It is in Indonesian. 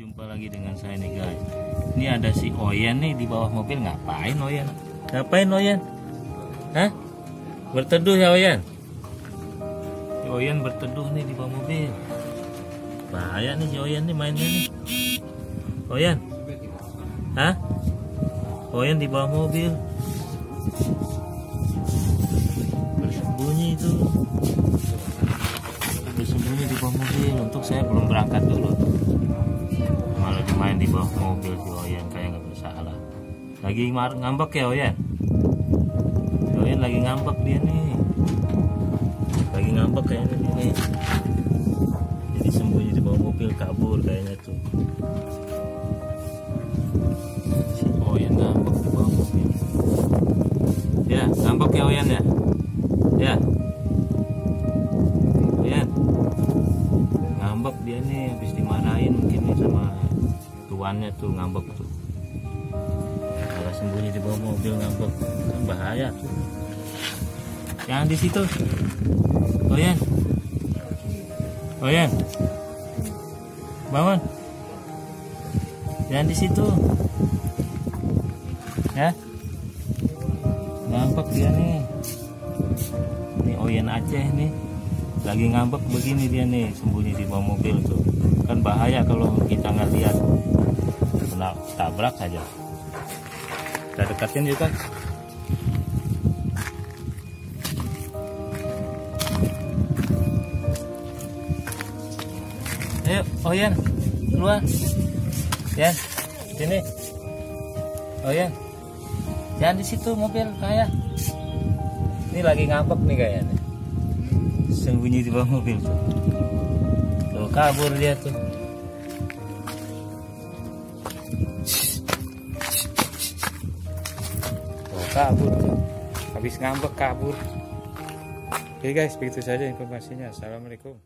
Jumpa lagi dengan saya nih guys. Ini ada si Oyen nih di bawah mobil. Ngapain Oyen? Ngapain Oyen? Hah? Berteduh ya Oyen? Si Oyen berteduh nih di bawah mobil. Bahaya nih si Oyen nih mainnya nih. Oyen? Hah? Oyen di bawah mobil. Bersembunyi itu. Bersembunyi di bawah mobil. Untuk saya belum berangkat dulu. Malah dimain di bawah mobil si Oyen, kayak nggak bersalah. Lagi ngambek ya Oyen? Si Oyen lagi ngambek dia nih. Lagi ngambek kayaknya dia nih. Jadi sembunyi di bawah mobil, kabur kayaknya tuh. Si Oyen ngambek di bawah mobil. Ya, ngambek ya Oyen ya? Ya. Oyen. Ngambek dia nih, habis dimarahin mungkin nih sama tuannya tuh, ngambek tuh. Kalau sembunyi di bawah mobil ngambek kan bahaya tuh. Jangan di situ. Oyen. Oyen. Bangun. Jangan di situ. Ya. Ngambek dia nih. Ini Oyen Aceh nih. Lagi ngambek begini dia nih, sembunyi di bawah mobil tuh. Kan bahaya kalau kita nggak lihat. Kena tabrak saja. Kita dekatin juga. Ayo Oyen, keluar. Yan, sini. Oyen, jangan di situ mobil saya. Ini lagi ngambek nih kayaknya. Sembunyi di bawah mobil tuh. Tuh kabur dia tuh. Tuh kabur tuh. Habis ngambek kabur. Oke guys, begitu saja informasinya. Assalamualaikum.